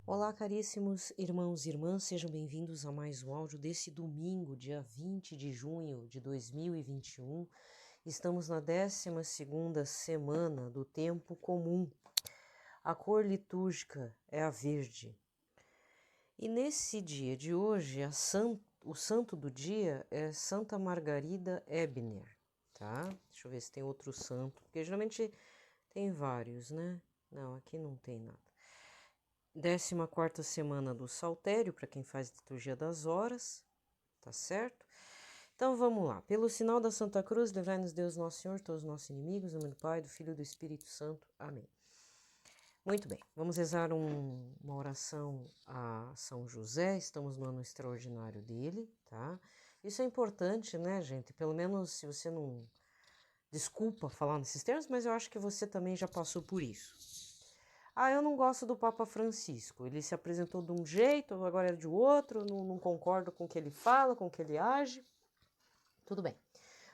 Olá, caríssimos irmãos e irmãs, sejam bem-vindos a mais um áudio desse domingo, dia 20 de junho de 2021. Estamos na 12ª semana do tempo comum. A cor litúrgica é a verde. E nesse dia de hoje, o santo do dia é Santa Margarida Ebner, tá? Deixa eu ver se tem outro santo, porque geralmente tem vários, né? Não, aqui não tem nada. 14ª semana do Saltério, para quem faz liturgia das horas, tá certo? Então vamos lá. Pelo sinal da Santa Cruz, livrai-nos Deus Nosso Senhor, todos os nossos inimigos, em nome do Pai, do Filho e do Espírito Santo. Amém. Muito bem, vamos rezar uma oração a São José, estamos no ano extraordinário dele, tá? Isso é importante, né, gente? Pelo menos se você não... Desculpa falar nesses termos, mas eu acho que você também já passou por isso. Eu não gosto do Papa Francisco. Ele se apresentou de um jeito, agora é de outro, não concordo com o que ele fala, com o que ele age. Tudo bem.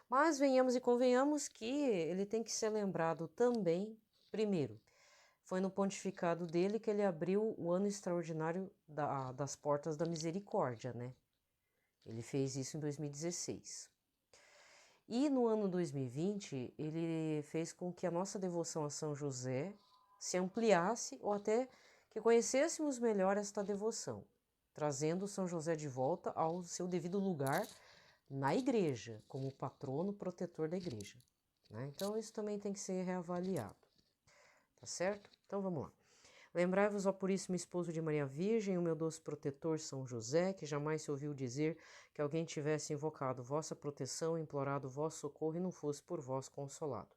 Mas venhamos e convenhamos que ele tem que ser lembrado também, primeiro, foi no pontificado dele que ele abriu o ano extraordinário das Portas da Misericórdia, né? Ele fez isso em 2016. E no ano 2020, ele fez com que a nossa devoção a São José se ampliasse ou até que conhecêssemos melhor esta devoção, trazendo São José de volta ao seu devido lugar na igreja, como patrono protetor da igreja, né? Então isso também tem que ser reavaliado, tá certo? Então vamos lá. Lembrai-vos, ó Puríssimo Esposo de Maria Virgem, o meu doce protetor São José, que jamais se ouviu dizer que alguém tivesse invocado vossa proteção, implorado vosso socorro e não fosse por vós consolado.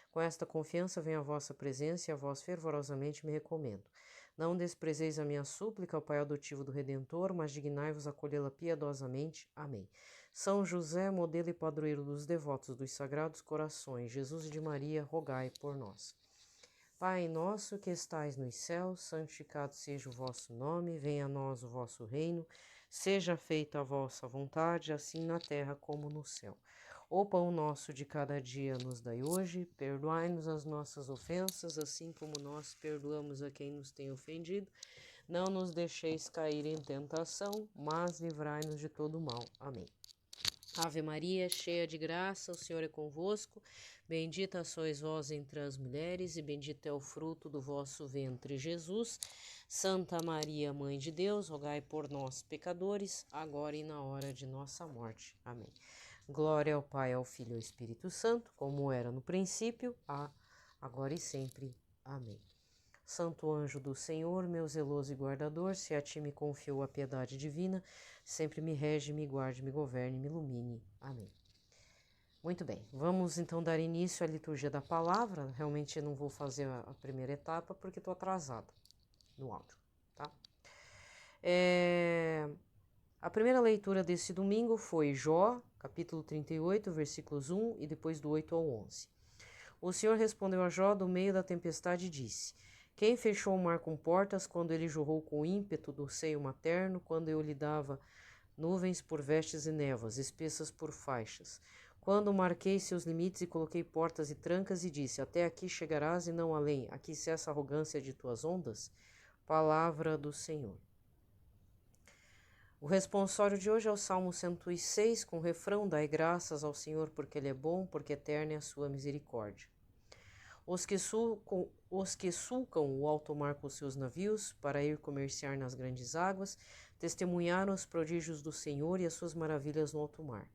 Com esta confiança venho à vossa presença e a vós fervorosamente me recomendo. Não desprezeis a minha súplica ao Pai adotivo do Redentor, mas dignai-vos acolhê-la piedosamente. Amém. São José, modelo e padroeiro dos devotos dos Sagrados Corações, Jesus e de Maria, rogai por nós. Pai nosso que estais nos céus, santificado seja o vosso nome, venha a nós o vosso reino, seja feita a vossa vontade, assim na terra como no céu. O pão nosso de cada dia nos dai hoje, perdoai-nos as nossas ofensas, assim como nós perdoamos a quem nos tem ofendido. Não nos deixeis cair em tentação, mas livrai-nos de todo mal. Amém. Ave Maria, cheia de graça, o Senhor é convosco. Bendita sois vós entre as mulheres, e bendito é o fruto do vosso ventre, Jesus. Santa Maria, Mãe de Deus, rogai por nós, pecadores, agora e na hora de nossa morte. Amém. Glória ao Pai, ao Filho e ao Espírito Santo, como era no princípio, agora e sempre. Amém. Santo anjo do Senhor, meu zeloso e guardador, se a ti me confiou a piedade divina, sempre me rege, me guarde, me governe, me ilumine. Amém. Muito bem, vamos então dar início à liturgia da palavra. Realmente não vou fazer a primeira etapa porque estou atrasada no áudio, tá? A primeira leitura desse domingo foi Jó, capítulo 38, versículos 1 e depois do 8 ao 11. O Senhor respondeu a Jó do meio da tempestade e disse: Quem fechou o mar com portas quando ele jorrou com ímpeto do seio materno, quando eu lhe dava nuvens por vestes e névoas, espessas por faixas? Quando marquei seus limites e coloquei portas e trancas e disse: Até aqui chegarás e não além, aqui cessa a arrogância de tuas ondas? Palavra do Senhor. O responsório de hoje é o Salmo 106, com o refrão: Dai graças ao Senhor porque Ele é bom, porque eterna é a sua misericórdia. Os que sulcam o alto mar com seus navios, para ir comerciar nas grandes águas, testemunharam os prodígios do Senhor e as suas maravilhas no alto mar.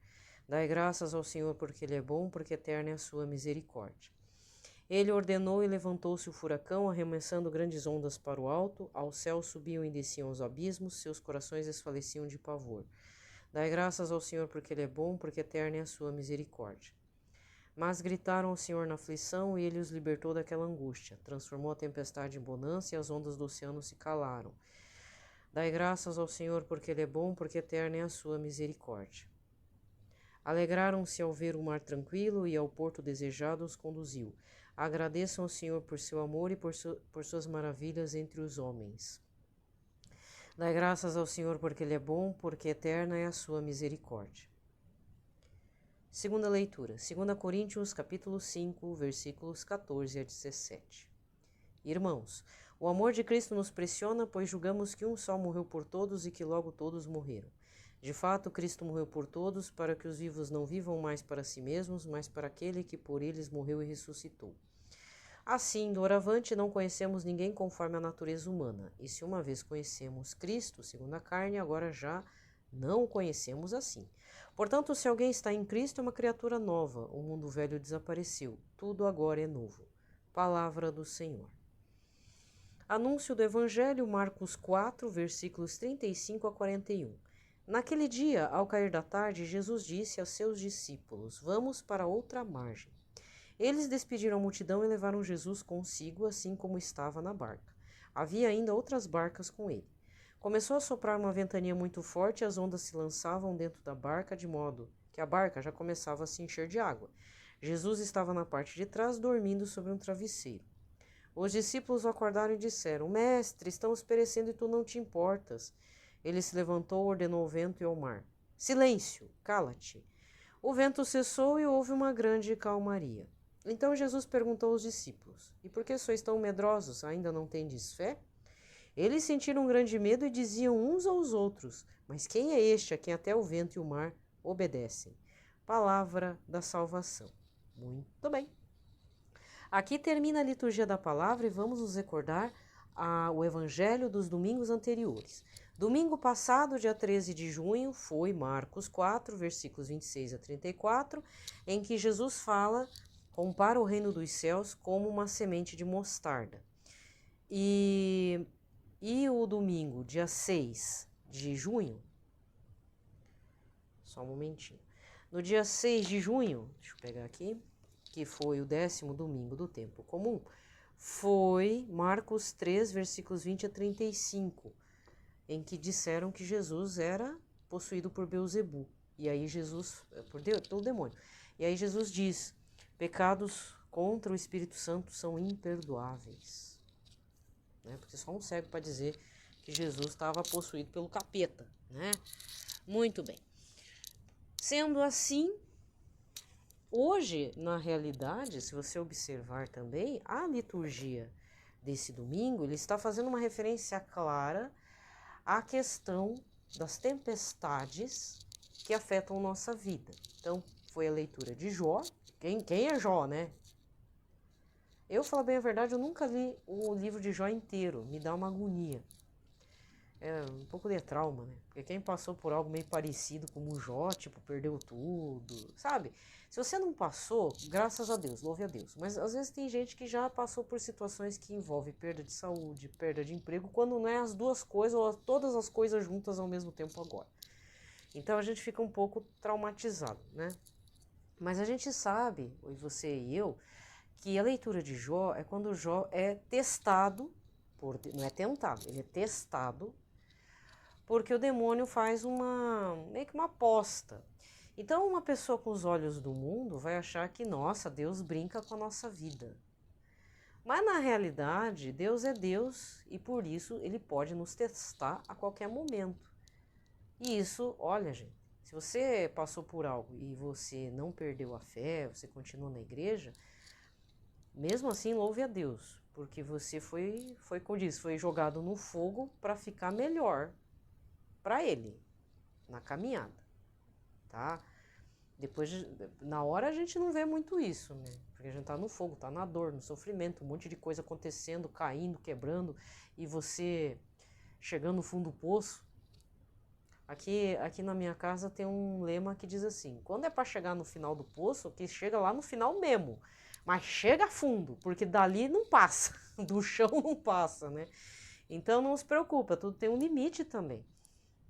Dai graças ao Senhor porque Ele é bom, porque eterna é a sua misericórdia. Ele ordenou e levantou-se o furacão, arremessando grandes ondas para o alto, ao céu subiam e desciam os abismos, seus corações desfaleciam de pavor. Dai graças ao Senhor porque Ele é bom, porque eterna é a sua misericórdia. Mas gritaram ao Senhor na aflição, e Ele os libertou daquela angústia. Transformou a tempestade em bonança, e as ondas do oceano se calaram. Dai graças ao Senhor porque Ele é bom, porque eterna é a sua misericórdia. Alegraram-se ao ver o mar tranquilo, e ao porto desejado os conduziu. Agradeçam ao Senhor por seu amor e por suas maravilhas entre os homens. Dai graças ao Senhor porque Ele é bom, porque eterna é a sua misericórdia. Segunda leitura, 2 Coríntios, capítulo 5, versículos 14 a 17. Irmãos, O amor de Cristo nos pressiona, pois julgamos que um só morreu por todos e que logo todos morreram. De fato, Cristo morreu por todos, para que os vivos não vivam mais para si mesmos, mas para aquele que por eles morreu e ressuscitou. Assim, doravante, não conhecemos ninguém conforme a natureza humana, e se uma vez conhecemos Cristo, segundo a carne, agora já não o conhecemos assim. Portanto, se alguém está em Cristo, é uma criatura nova, o mundo velho desapareceu, tudo agora é novo. Palavra do Senhor. Anúncio do Evangelho, Marcos 4, versículos 35 a 41. Naquele dia, ao cair da tarde, Jesus disse aos seus discípulos: Vamos para outra margem. Eles despediram a multidão e levaram Jesus consigo, assim como estava na barca. Havia ainda outras barcas com ele. Começou a soprar uma ventania muito forte e as ondas se lançavam dentro da barca, de modo que a barca já começava a se encher de água. Jesus estava na parte de trás, dormindo sobre um travesseiro. Os discípulos o acordaram e disseram: Mestre, estamos perecendo e tu não te importas. Ele se levantou, ordenou ao vento e ao mar: Silêncio, cala-te. O vento cessou e houve uma grande calmaria. Então Jesus perguntou aos discípulos: E por que sois tão medrosos? Ainda não tendes fé? Eles sentiram um grande medo e diziam uns aos outros: Mas quem é este a quem até o vento e o mar obedecem? Palavra da salvação. Muito bem. Aqui termina a liturgia da palavra e vamos nos recordar o evangelho dos domingos anteriores. Domingo passado, dia 13 de junho, foi Marcos 4, versículos 26 a 34, em que Jesus compara o reino dos céus como uma semente de mostarda. E o domingo, dia 6 de junho, só um momentinho. No dia 6 de junho, deixa eu pegar aqui, que foi o 10º domingo do tempo comum, foi Marcos 3, versículos 20 a 35, em que disseram que Jesus era possuído por Beelzebu, e aí Jesus, pelo demônio. E aí Jesus diz: pecados contra o Espírito Santo são imperdoáveis. Né? Porque só um cego para dizer que Jesus estava possuído pelo capeta, né? Muito bem. Sendo assim, hoje, na realidade, se você observar também, a liturgia desse domingo, ele está fazendo uma referência clara à questão das tempestades que afetam nossa vida. Então, foi a leitura de Jó. Quem é Jó, né? Eu, falo bem a verdade, eu nunca li o livro de Jó inteiro, me dá uma agonia. É um pouco de trauma, né? Porque quem passou por algo meio parecido como o Jó, tipo, perdeu tudo, sabe? Se você não passou, graças a Deus, louve a Deus. Mas às vezes tem gente que já passou por situações que envolvem perda de saúde, perda de emprego, quando não é as duas coisas ou todas as coisas juntas ao mesmo tempo agora. Então a gente fica um pouco traumatizado, né? Mas a gente sabe, você e eu, que a leitura de Jó é quando Jó é testado, não é tentado, ele é testado, porque o demônio faz meio que uma aposta. Então, uma pessoa com os olhos do mundo vai achar que, nossa, Deus brinca com a nossa vida. Mas, na realidade, Deus é Deus e, por isso, Ele pode nos testar a qualquer momento. E isso, olha, gente, se você passou por algo e você não perdeu a fé, você continua na igreja, mesmo assim, louve a Deus, porque você como diz, foi jogado no fogo para ficar melhor para ele, na caminhada, tá? Depois, na hora a gente não vê muito isso, né? Porque a gente tá no fogo, tá na dor, no sofrimento, um monte de coisa acontecendo, caindo, quebrando, e você chegando no fundo do poço. Aqui na minha casa tem um lema que diz assim: quando é para chegar no final do poço, que chega lá no final mesmo, mas chega a fundo, porque dali não passa, do chão não passa, né? Então não se preocupa, tudo tem um limite também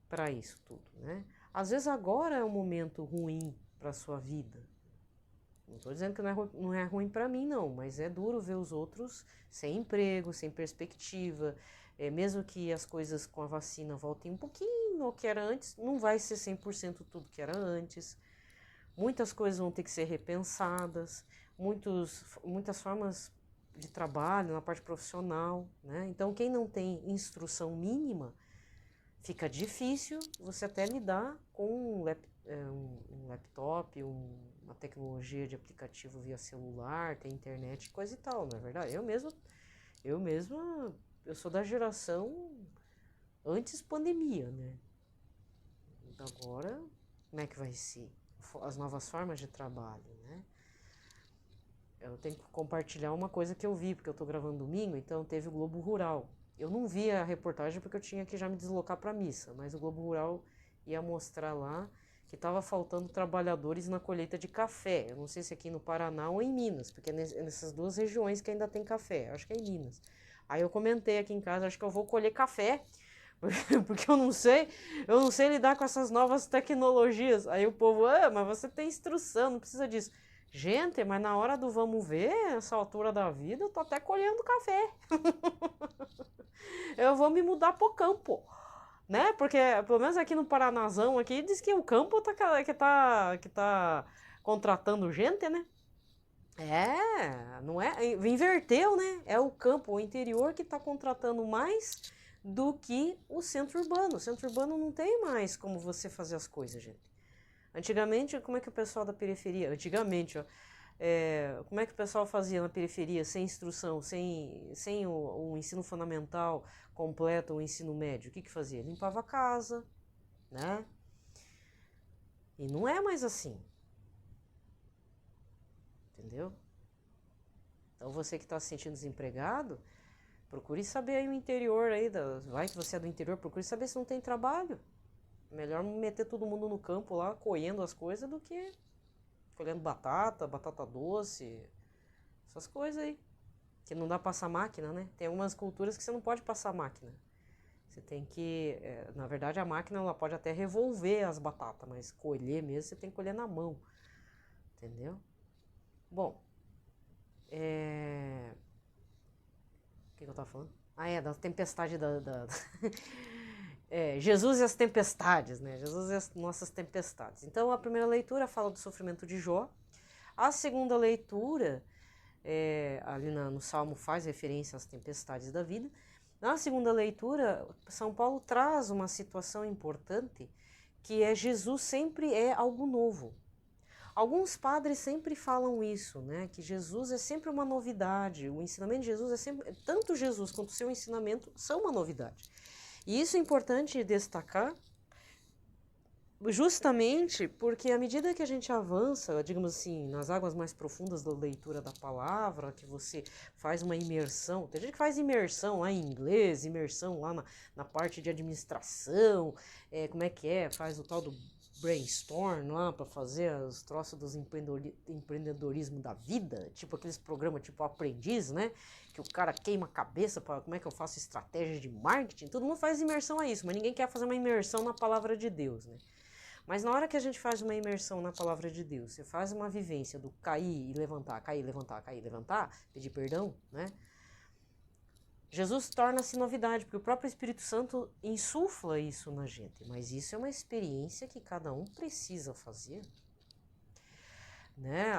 para isso tudo, né? Às vezes agora é um momento ruim para sua vida. Não estou dizendo que não é ruim para mim, não, mas é duro ver os outros sem emprego, sem perspectiva. Mesmo que as coisas com a vacina voltem um pouquinho ao que era antes, não vai ser 100% tudo que era antes. Muitas coisas vão ter que ser repensadas, muitas formas de trabalho na parte profissional, né? Então, quem não tem instrução mínima, fica difícil você até lidar com um laptop, uma tecnologia de aplicativo via celular, tem internet, coisa e tal, não é verdade? Eu mesma eu sou da geração antes pandemia, né? Agora, como é que vai ser? As novas formas de trabalho, né? Eu tenho que compartilhar uma coisa que eu vi, porque eu tô gravando domingo, então teve o Globo Rural. Eu não vi a reportagem porque eu tinha que já me deslocar para missa, mas o Globo Rural ia mostrar lá que estava faltando trabalhadores na colheita de café. Eu não sei se aqui no Paraná ou em Minas, porque é nessas duas regiões que ainda tem café. Acho que é em Minas. Aí eu comentei aqui em casa, acho que eu vou colher café, porque eu não sei lidar com essas novas tecnologias. Aí o povo, mas você tem instrução, não precisa disso. Gente, mas na hora do vamos ver, essa altura da vida, eu tô até colhendo café. Eu vou me mudar pro campo, né? Porque, pelo menos aqui no Paranazão, aqui, diz que o campo que tá contratando gente, né? Não é? Inverteu, né? É o campo, o interior que tá contratando mais do que o centro urbano. O centro urbano não tem mais como você fazer as coisas, gente. Antigamente, como é que o pessoal da periferia... Antigamente, ó, como é que o pessoal fazia na periferia sem instrução, sem o ensino fundamental completo, o ensino médio? O que fazia? Limpava a casa, né? E não é mais assim. Entendeu? Então você que está se sentindo desempregado, procure saber aí o interior aí, vai que você é do interior, procure saber se não tem trabalho. Melhor meter todo mundo no campo lá, colhendo as coisas, do que colhendo batata doce, essas coisas aí. Que não dá pra passar máquina, né? Tem algumas culturas que você não pode passar máquina. Você tem que... na verdade, a máquina ela pode até revolver as batatas, mas colher mesmo, você tem que colher na mão. Entendeu? Bom, o que eu tava falando? Da tempestade Jesus e as tempestades, né? Jesus e as nossas tempestades. Então, a primeira leitura fala do sofrimento de Jó. A segunda leitura, ali no Salmo, faz referência às tempestades da vida. Na segunda leitura, São Paulo traz uma situação importante, que é Jesus sempre é algo novo. Alguns padres sempre falam isso, né? Que Jesus é sempre uma novidade. O ensinamento de Jesus é sempre... Tanto Jesus quanto o seu ensinamento são uma novidade. E isso é importante destacar, justamente porque à medida que a gente avança, digamos assim, nas águas mais profundas da leitura da palavra, que você faz uma imersão, tem gente que faz imersão lá em inglês, imersão lá na parte de administração, como é que é, faz o tal do brainstorm lá para fazer os troços dos empreendedorismo da vida, tipo aqueles programas tipo Aprendiz, né? Que o cara queima a cabeça para como é que eu faço estratégia de marketing. Todo mundo faz imersão a isso, mas ninguém quer fazer uma imersão na palavra de Deus, né? Mas na hora que a gente faz uma imersão na palavra de Deus, você faz uma vivência do cair e levantar, cair, levantar, cair, levantar, pedir perdão, né? Jesus torna-se novidade, porque o próprio Espírito Santo insufla isso na gente. Mas isso é uma experiência que cada um precisa fazer. Né?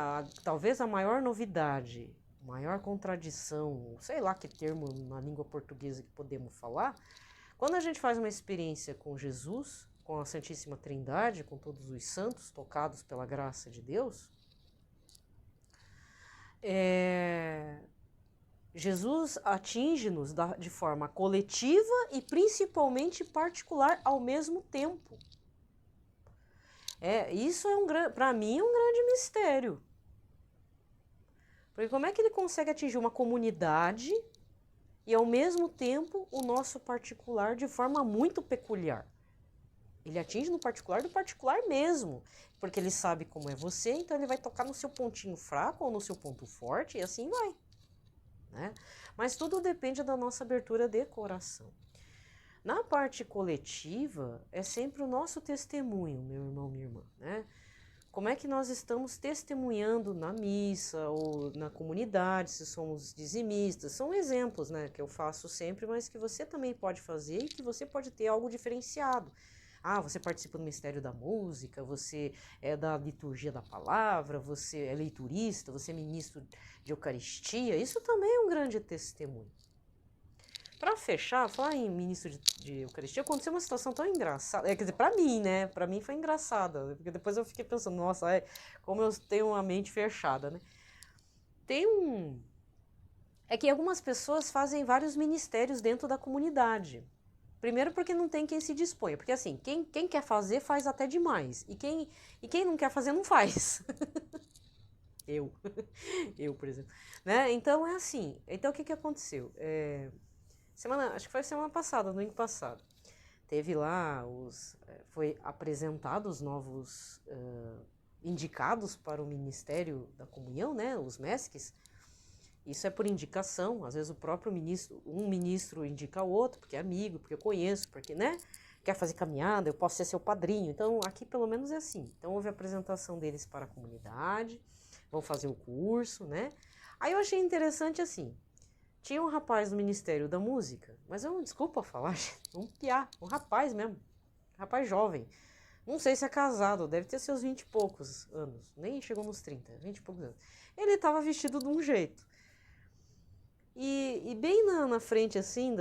Talvez a maior novidade, maior contradição, sei lá que termo na língua portuguesa que podemos falar, quando a gente faz uma experiência com Jesus, com a Santíssima Trindade, com todos os santos tocados pela graça de Deus, Jesus atinge-nos de forma coletiva e principalmente particular ao mesmo tempo. Isso para mim, é um grande mistério. Porque como é que ele consegue atingir uma comunidade e ao mesmo tempo o nosso particular de forma muito peculiar? Ele atinge no particular do particular mesmo, porque ele sabe como é você, então ele vai tocar no seu pontinho fraco ou no seu ponto forte e assim vai. Né? Mas tudo depende da nossa abertura de coração. Na parte coletiva, é sempre o nosso testemunho, meu irmão, minha irmã, né? Como é que nós estamos testemunhando na missa ou na comunidade, se somos dizimistas, são exemplos, né, que eu faço sempre, mas que você também pode fazer e que você pode ter algo diferenciado. Você participa do Ministério da Música, você é da liturgia da palavra, você é leiturista, você é ministro de Eucaristia, isso também é um grande testemunho. Para fechar, falar em ministro de Eucaristia, aconteceu uma situação tão engraçada, quer dizer, para mim, né, para mim foi engraçada, porque depois eu fiquei pensando, nossa, como eu tenho uma mente fechada, né. Tem é que algumas pessoas fazem vários ministérios dentro da comunidade. Primeiro porque não tem quem se disponha, porque assim, quem quer fazer faz até demais, e quem não quer fazer não faz. Eu, por exemplo. Né? Então é assim, então o que aconteceu? Acho que foi semana passada, domingo passado, teve lá, foi apresentado os novos indicados para o Ministério da Comunhão, né, os MESCs. Isso é por indicação, às vezes o próprio ministro, um ministro indica o outro, porque é amigo, porque eu conheço, porque, né, quer fazer caminhada, eu posso ser seu padrinho. Então, aqui pelo menos é assim. Então, houve a apresentação deles para a comunidade, vão fazer o curso, né. Aí eu achei interessante assim, tinha um rapaz do Ministério da Música, mas desculpa falar, um piá, um rapaz mesmo, rapaz jovem. Não sei se é casado, deve ter seus 20 e poucos anos, nem chegou nos 30, 20 e poucos anos. Ele estava vestido de um jeito. E bem na frente, assim,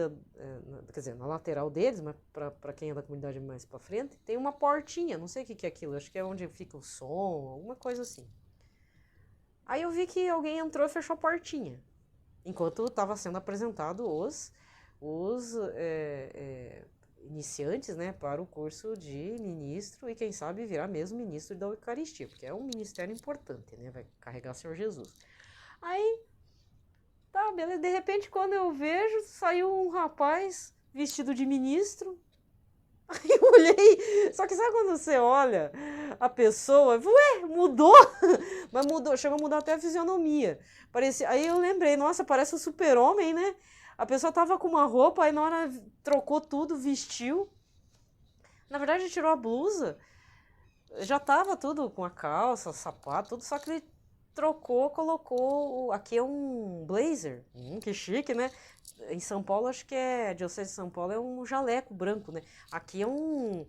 quer dizer, na lateral deles, mas para quem é da comunidade mais para frente, tem uma portinha, não sei o que é aquilo, acho que é onde fica o som, alguma coisa assim. Aí eu vi que alguém entrou e fechou a portinha, enquanto estava sendo apresentado os iniciantes, né, para o curso de ministro e quem sabe virar mesmo ministro da Eucaristia, porque é um ministério importante, né, vai carregar o Senhor Jesus. Aí, tá, beleza, de repente quando eu vejo, saiu um rapaz vestido de ministro, aí eu olhei, só que sabe quando você olha a pessoa, ué, mudou, mas mudou, chegou a mudar até a fisionomia, parecia, aí eu lembrei, nossa, parece o Super-Homem, né? A pessoa tava com uma roupa, aí na hora trocou tudo, vestiu. Na verdade, tirou a blusa. Já tava tudo com a calça, sapato, tudo, só que ele trocou, colocou. Aqui é um blazer. Que chique, né? Em São Paulo, acho que é. Diocese de São Paulo é um jaleco branco, né? Aqui é um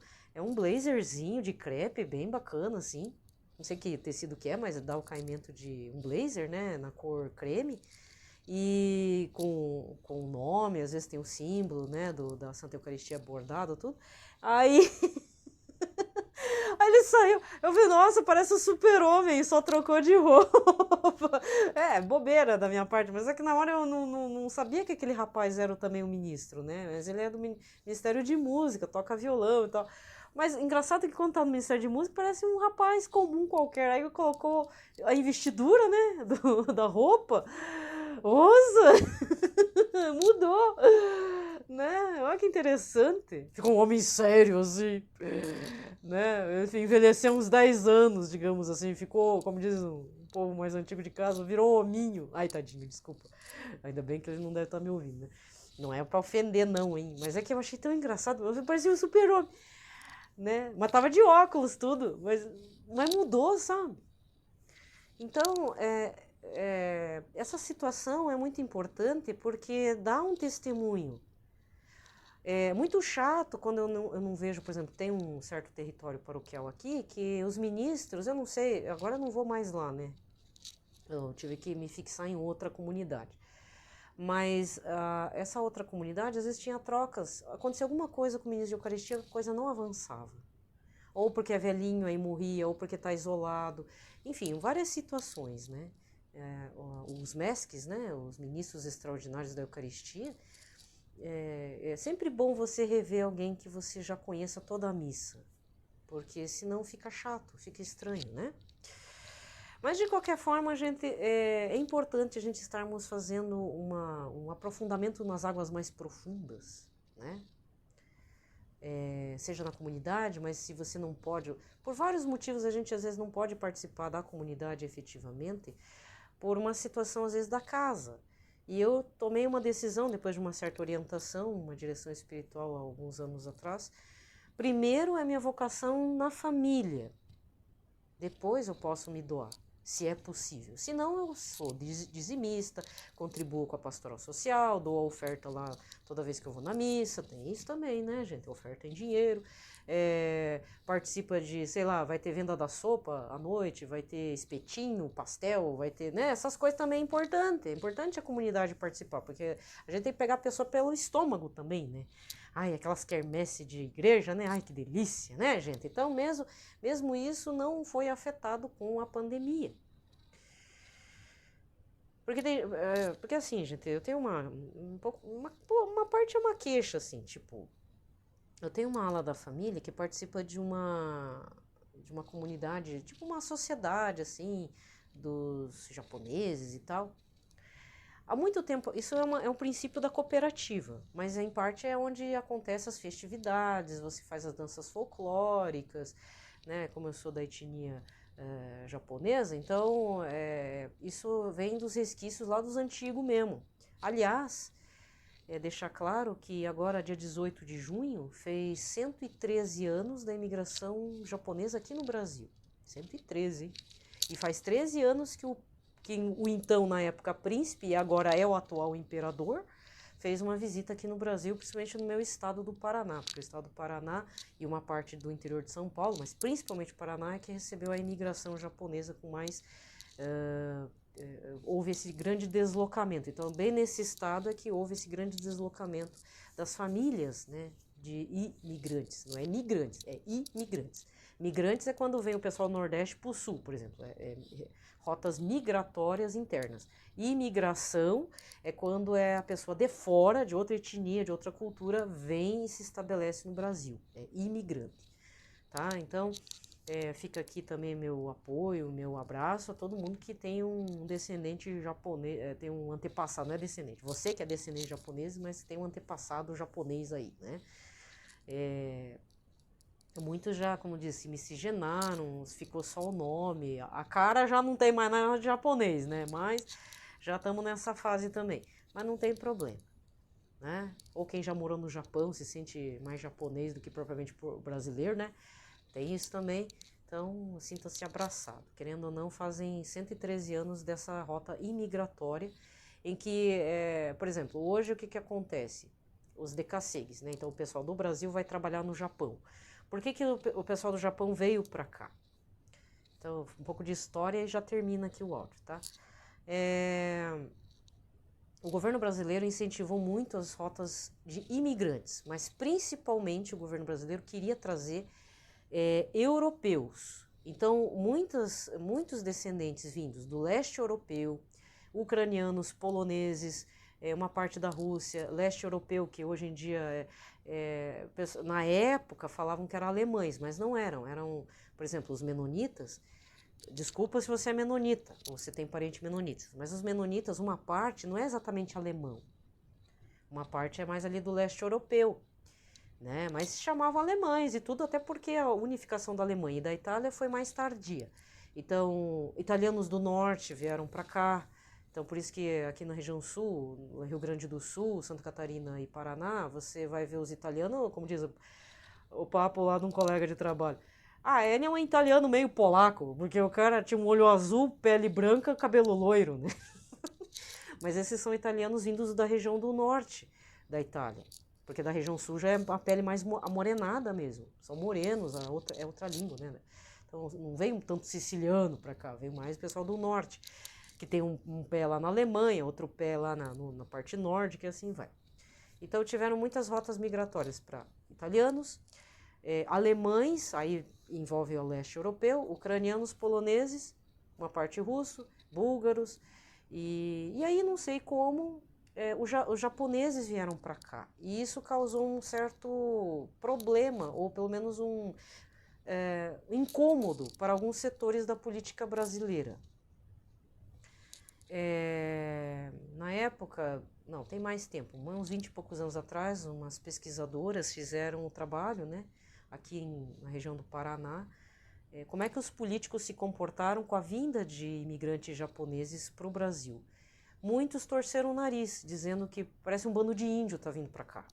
blazerzinho de crepe, bem bacana, assim. Não sei que tecido que é, mas dá o caimento de um blazer, né? Na cor creme. E com o nome, às vezes tem o símbolo, né, da Santa Eucaristia bordado, tudo. Aí, aí ele saiu, eu vi, nossa, parece um Super-Homem, só trocou de roupa. É, bobeira da minha parte, mas é que na hora eu não sabia que aquele rapaz era também um ministro, né, mas ele é do Ministério de Música, toca violão e tal. Mas engraçado que quando tá no Ministério de Música parece um rapaz comum qualquer, aí colocou a investidura, né, da roupa. Nossa! Mudou! Né? Olha que interessante. Ficou um homem sério, assim. Né? Envelheceu uns 10 anos, digamos assim. Ficou, como diz um povo mais antigo de casa, virou um hominho. Ai, tadinho, desculpa. Ainda bem que ele não deve estar me ouvindo, né? Não é pra ofender, não, hein? Mas é que eu achei tão engraçado. Eu parecia um Super-Homem. Né? Mas tava de óculos, tudo. Mas mudou, sabe? Então, essa situação é muito importante porque dá um testemunho. É muito chato quando eu não vejo, por exemplo, tem um certo território paroquial aqui que os ministros, eu não sei, agora eu não vou mais lá, né? Eu tive que me fixar em outra comunidade. Mas essa outra comunidade, às vezes tinha trocas, acontecia alguma coisa com o ministro de Eucaristia, a coisa não avançava. Ou porque é velhinho, aí morria, ou porque está isolado. Enfim, várias situações, né? Os MESCs, né? Os ministros extraordinários da Eucaristia, é sempre bom você rever alguém que você já conheça toda a missa, porque senão fica chato, fica estranho, né? Mas de qualquer forma, é importante a gente estarmos fazendo um aprofundamento nas águas mais profundas, né? Seja na comunidade, mas se você não pode, por vários motivos a gente às vezes não pode participar da comunidade efetivamente, por uma situação às vezes da casa. E eu tomei uma decisão, depois de uma certa orientação, uma direção espiritual há alguns anos atrás. Primeiro é minha vocação na família, depois eu posso me doar, se é possível. Se não, eu sou dizimista, contribuo com a pastoral social, dou a oferta lá toda vez que eu vou na missa, tem isso também, né, gente? Oferta em dinheiro. Participa de, sei lá, vai ter venda da sopa à noite, vai ter espetinho, pastel, vai ter, né? Essas coisas também é importante a comunidade participar, porque a gente tem que pegar a pessoa pelo estômago também, né? Ai, aquelas quermesse de igreja, né? Ai, que delícia, né, gente? Então, mesmo isso não foi afetado com a pandemia. Porque assim, gente, eu tenho uma parte é uma queixa, assim, tipo, eu tenho uma ala da família que participa de uma comunidade, tipo uma sociedade, assim, dos japoneses e tal. Há muito tempo, isso é um princípio da cooperativa, mas em parte é onde acontecem as festividades, você faz as danças folclóricas, né? Como eu sou da etnia japonesa, então isso vem dos resquícios lá dos antigos mesmo. Aliás, deixar claro que agora, dia 18 de junho, fez 113 anos da imigração japonesa aqui no Brasil. 113, hein? E faz 13 anos que o então, na época, príncipe, e agora é o atual imperador, fez uma visita aqui no Brasil, principalmente no meu estado do Paraná, porque o estado do Paraná e uma parte do interior de São Paulo, mas principalmente o Paraná, é que recebeu a imigração japonesa com mais... houve esse grande deslocamento. Então, bem nesse estado é que houve esse grande deslocamento das famílias, né, de imigrantes. Não é migrantes, é imigrantes. Migrantes é quando vem o pessoal do Nordeste para o Sul, por exemplo. Rotas migratórias internas. Imigração é quando é a pessoa de fora, de outra etnia, de outra cultura, vem e se estabelece no Brasil. É imigrante. Tá? Então, fica aqui também meu apoio, meu abraço a todo mundo que tem um descendente japonês, tem um antepassado, não é descendente, você que é descendente japonês, mas tem um antepassado japonês aí, né? Muitos já, como disse, miscigenaram, ficou só o nome, a cara já não tem mais nada de japonês, né? Mas já estamos nessa fase também, mas não tem problema, né? Ou quem já morou no Japão se sente mais japonês do que propriamente brasileiro, né? Tem isso também, então sinta-se abraçado. Querendo ou não, fazem 113 anos dessa rota imigratória, em que, por exemplo, hoje o que acontece? Os decassegues, né? Então o pessoal do Brasil vai trabalhar no Japão. Por que o pessoal do Japão veio para cá? Então, um pouco de história e já termina aqui o áudio, tá? O governo brasileiro incentivou muito as rotas de imigrantes, mas principalmente o governo brasileiro queria trazer europeus. Então, muitos descendentes vindos do leste europeu, ucranianos, poloneses, uma parte da Rússia, leste europeu, que hoje em dia, na época, falavam que eram alemães, mas não eram, por exemplo, os menonitas. Desculpa se você é menonita, ou você tem parente menonita, mas os menonitas, uma parte não é exatamente alemão, uma parte é mais ali do leste europeu, né? Mas se chamavam alemães e tudo, até porque a unificação da Alemanha e da Itália foi mais tardia. Então, italianos do norte vieram para cá. Então, por isso que aqui na região sul, no Rio Grande do Sul, Santa Catarina e Paraná, você vai ver os italianos, como diz o papo lá de um colega de trabalho. Ele é um italiano meio polaco, porque o cara tinha um olho azul, pele branca, cabelo loiro, né? Mas esses são italianos vindos da região do norte da Itália, porque da região sul já é a pele mais amorenada mesmo, são morenos, é outra língua, né? Então não veio tanto siciliano para cá, veio mais o pessoal do norte, que tem um pé lá na Alemanha, outro pé lá na parte nórdica e assim vai. Então tiveram muitas rotas migratórias para italianos, alemães, aí envolve o leste europeu, ucranianos, poloneses, uma parte russo, búlgaros, e aí não sei como os japoneses vieram para cá. E isso causou um certo problema, ou pelo menos um incômodo para alguns setores da política brasileira. Na época, não, tem mais tempo, uns 20 e poucos anos atrás, umas pesquisadoras fizeram o trabalho, né, aqui na região do Paraná, como é que os políticos se comportaram com a vinda de imigrantes japoneses para o Brasil. Muitos torceram o nariz, dizendo que parece um bando de índio tá vindo para cá.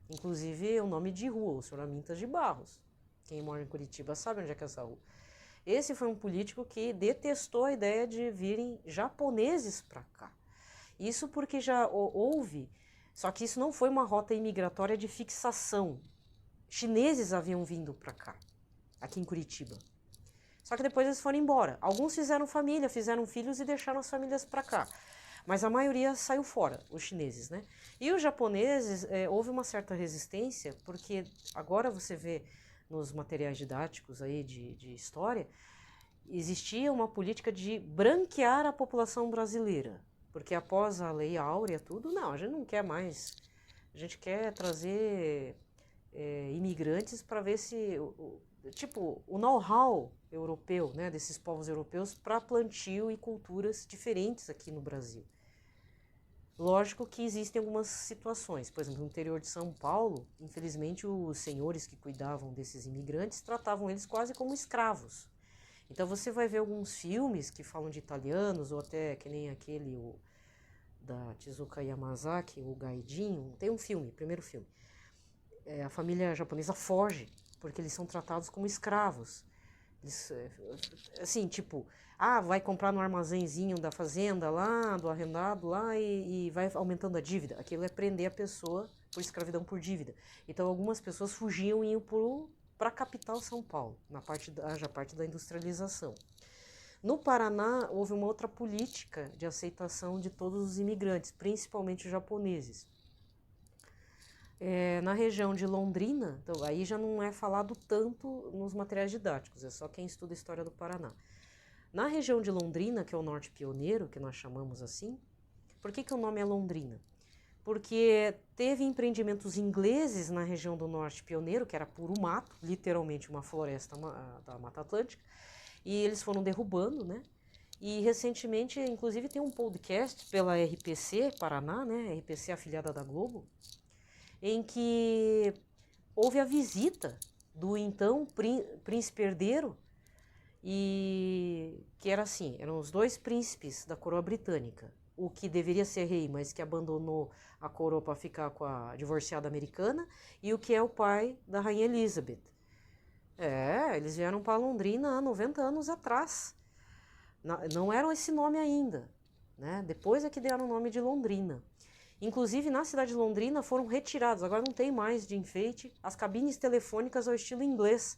Inclusive o nome de rua, o Sr. Amintas de Barros. Quem mora em Curitiba sabe onde é que é essa rua. Esse foi um político que detestou a ideia de virem japoneses para cá. Isso porque já houve, só que isso não foi uma rota imigratória de fixação. Chineses haviam vindo para cá, aqui em Curitiba. Só que depois eles foram embora. Alguns fizeram família, fizeram filhos e deixaram as famílias para cá. Mas a maioria saiu fora, os chineses, né? E os japoneses, houve uma certa resistência, porque agora você vê nos materiais didáticos aí de história, existia uma política de branquear a população brasileira, porque após a Lei Áurea, tudo, não, a gente não quer mais, a gente quer trazer imigrantes para ver se, tipo, o know-how europeu, né, desses povos europeus para plantio e culturas diferentes aqui no Brasil. Lógico que existem algumas situações, por exemplo, no interior de São Paulo, infelizmente os senhores que cuidavam desses imigrantes tratavam eles quase como escravos. Então você vai ver alguns filmes que falam de italianos, ou até que nem aquele da Tezuka Yamazaki, o Gaidin, tem um filme, primeiro filme. A família japonesa foge, porque eles são tratados como escravos. Eles, assim, tipo, vai comprar no armazenzinho da fazenda lá, do arrendado lá, e vai aumentando a dívida. Aquilo é prender a pessoa por escravidão por dívida. Então algumas pessoas fugiam e iam para a capital São Paulo, na parte da industrialização. No Paraná, houve uma outra política de aceitação de todos os imigrantes, principalmente os japoneses. Na região de Londrina, então, aí já não é falado tanto nos materiais didáticos, é só quem estuda a história do Paraná. Na região de Londrina, que é o norte pioneiro, que nós chamamos assim, por que o nome é Londrina? Porque teve empreendimentos ingleses na região do norte pioneiro, que era puro mato, literalmente uma floresta da Mata Atlântica, e eles foram derrubando, né? E recentemente, inclusive, tem um podcast pela RPC Paraná, né? RPC afiliada da Globo, em que houve a visita do então príncipe herdeiro, e que era assim, eram os dois príncipes da coroa britânica, o que deveria ser rei, mas que abandonou a coroa para ficar com a divorciada americana, e o que é o pai da rainha Elizabeth. Eles vieram para Londrina há 90 anos atrás. Não eram esse nome ainda, né? Depois é que deram o nome de Londrina. Inclusive, na cidade de Londrina foram retirados, agora não tem mais de enfeite, as cabines telefônicas ao estilo inglês.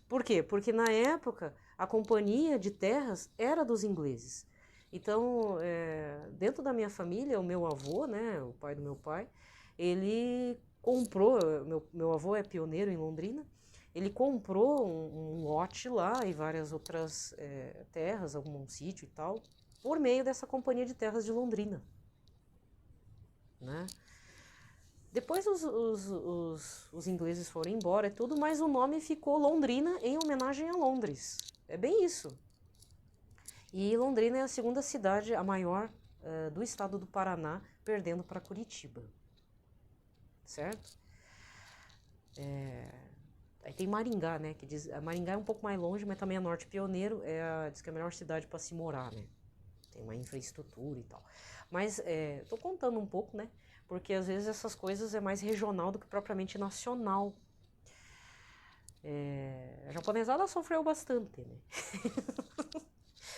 Por quê? Porque na época a companhia de terras era dos ingleses. Então, dentro da minha família, o meu avô, né, o pai do meu pai, ele comprou, meu avô é pioneiro em Londrina, ele comprou um lote lá e várias outras terras, algum sítio e tal, por meio dessa companhia de terras de Londrina. Né? Depois os ingleses foram embora e tudo, mas o nome ficou Londrina em homenagem a Londres. É bem isso. E Londrina é a segunda cidade, a maior do estado do Paraná, perdendo para Curitiba. Certo? Aí tem Maringá, né? Que diz, Maringá é um pouco mais longe, mas também é norte pioneiro, diz que é a melhor cidade para se morar, né? Tem uma infraestrutura e tal. Mas tô contando um pouco, né? Porque às vezes essas coisas é mais regional do que propriamente nacional. A japonesada sofreu bastante, né?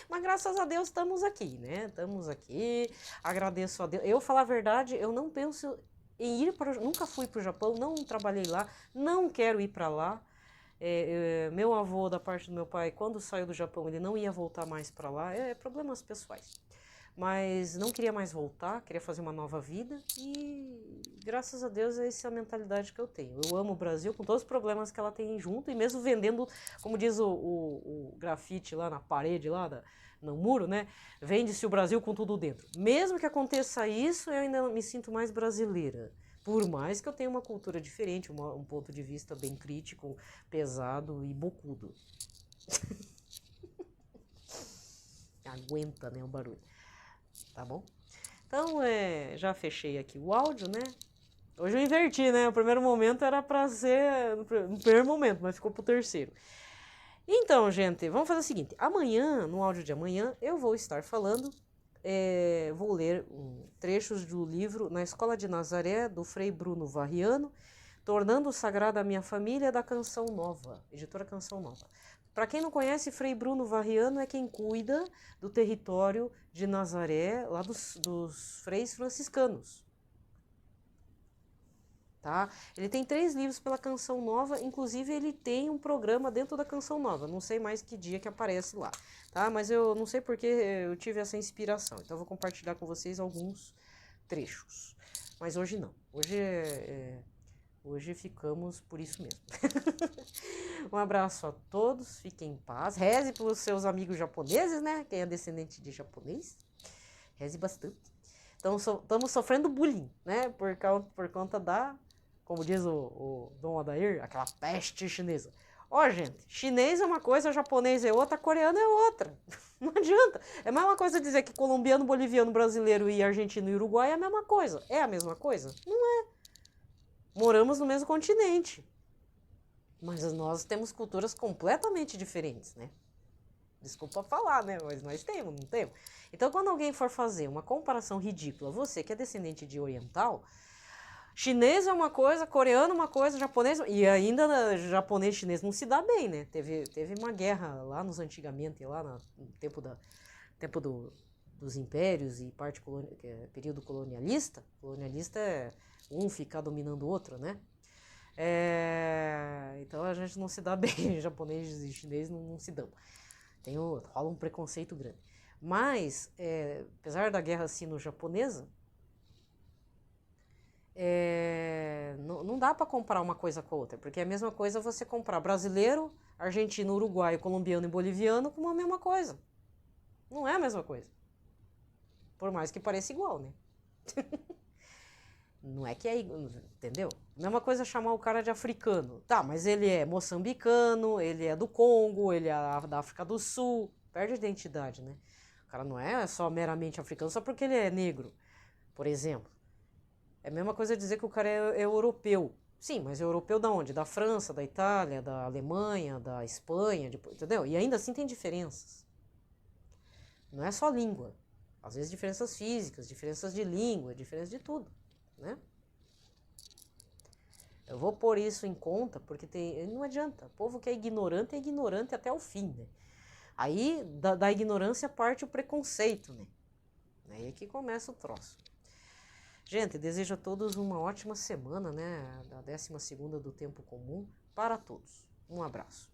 Mas graças a Deus estamos aqui, né? Estamos aqui, agradeço a Deus. Eu, falar a verdade, eu não penso em ir para... Nunca fui para o Japão, não trabalhei lá, não quero ir para lá. Meu avô, da parte do meu pai, quando saiu do Japão, ele não ia voltar mais para lá. Problemas pessoais. Mas não queria mais voltar, queria fazer uma nova vida e graças a Deus essa é a mentalidade que eu tenho. Eu amo o Brasil com todos os problemas que ela tem junto e mesmo vendendo, como diz o grafite lá na parede, lá no muro, né? Vende-se o Brasil com tudo dentro. Mesmo que aconteça isso, eu ainda me sinto mais brasileira. Por mais que eu tenha uma cultura diferente, um ponto de vista bem crítico, pesado e bocudo. Aguenta, né, o barulho. Tá bom? Então, já fechei aqui o áudio, né? Hoje eu inverti, né? O primeiro momento era pra ser no primeiro momento, mas ficou pro terceiro. Então, gente, vamos fazer o seguinte. Amanhã, no áudio de amanhã, eu vou estar falando, vou ler trechos do livro Na Escola de Nazaré, do Frei Bruno Varriano, Tornando Sagrada a Minha Família, da Canção Nova, editora Canção Nova. Para quem não conhece, Frei Bruno Varriano é quem cuida do território de Nazaré, lá dos freis franciscanos. Tá? Ele tem 3 livros pela Canção Nova, inclusive ele tem um programa dentro da Canção Nova, não sei mais que dia que aparece lá, tá? Mas eu não sei porque eu tive essa inspiração, então eu vou compartilhar com vocês alguns trechos, mas hoje não. Hoje Hoje ficamos por isso mesmo. Um abraço a todos, fiquem em paz. Reze pelos seus amigos japoneses, né? Quem é descendente de japonês, reze bastante. Então, estamos sofrendo bullying, né? Por conta da, como diz o Dom Adair, aquela peste chinesa. Ó, gente, chinês é uma coisa, japonês é outra, coreano é outra. Não adianta. É a mesma coisa dizer que colombiano, boliviano, brasileiro e argentino e uruguai é a mesma coisa. É a mesma coisa? Não é. Moramos no mesmo continente. Mas nós temos culturas completamente diferentes, né? Desculpa falar, né? Mas nós temos, não temos? Então, quando alguém for fazer uma comparação ridícula, você que é descendente de oriental, chinês é uma coisa, coreano é uma coisa, japonês... E ainda japonês e chinês não se dá bem, né? Teve uma guerra lá nos antigamente, lá no tempo dos impérios e período colonialista. Colonialista é um ficar dominando o outro, né? Então a gente não se dá bem, japonês e chinês não se dão. Rola um preconceito grande. Mas, apesar da guerra sino-japonesa, não dá para comparar uma coisa com a outra, porque é a mesma coisa você comprar brasileiro, argentino, uruguaio, colombiano e boliviano com a mesma coisa. Não é a mesma coisa. Por mais que pareça igual, né? Não é que é igual, entendeu? Mesma coisa chamar o cara de africano. Tá, mas ele é moçambicano, ele é do Congo, ele é da África do Sul. Perde a identidade, né? O cara não é só meramente africano só porque ele é negro, por exemplo. É a mesma coisa dizer que o cara é europeu. Sim, mas é europeu da onde? Da França, da Itália, da Alemanha, da Espanha, entendeu? E ainda assim tem diferenças. Não é só língua. Às vezes diferenças físicas, diferenças de língua, diferença de tudo, né? Eu vou pôr isso em conta porque não adianta. O povo que é ignorante até o fim, né? Aí da ignorância parte o preconceito, né? Aí é que começa o troço. Gente, desejo a todos uma ótima semana, né? Da 12ª do Tempo Comum para todos. Um abraço.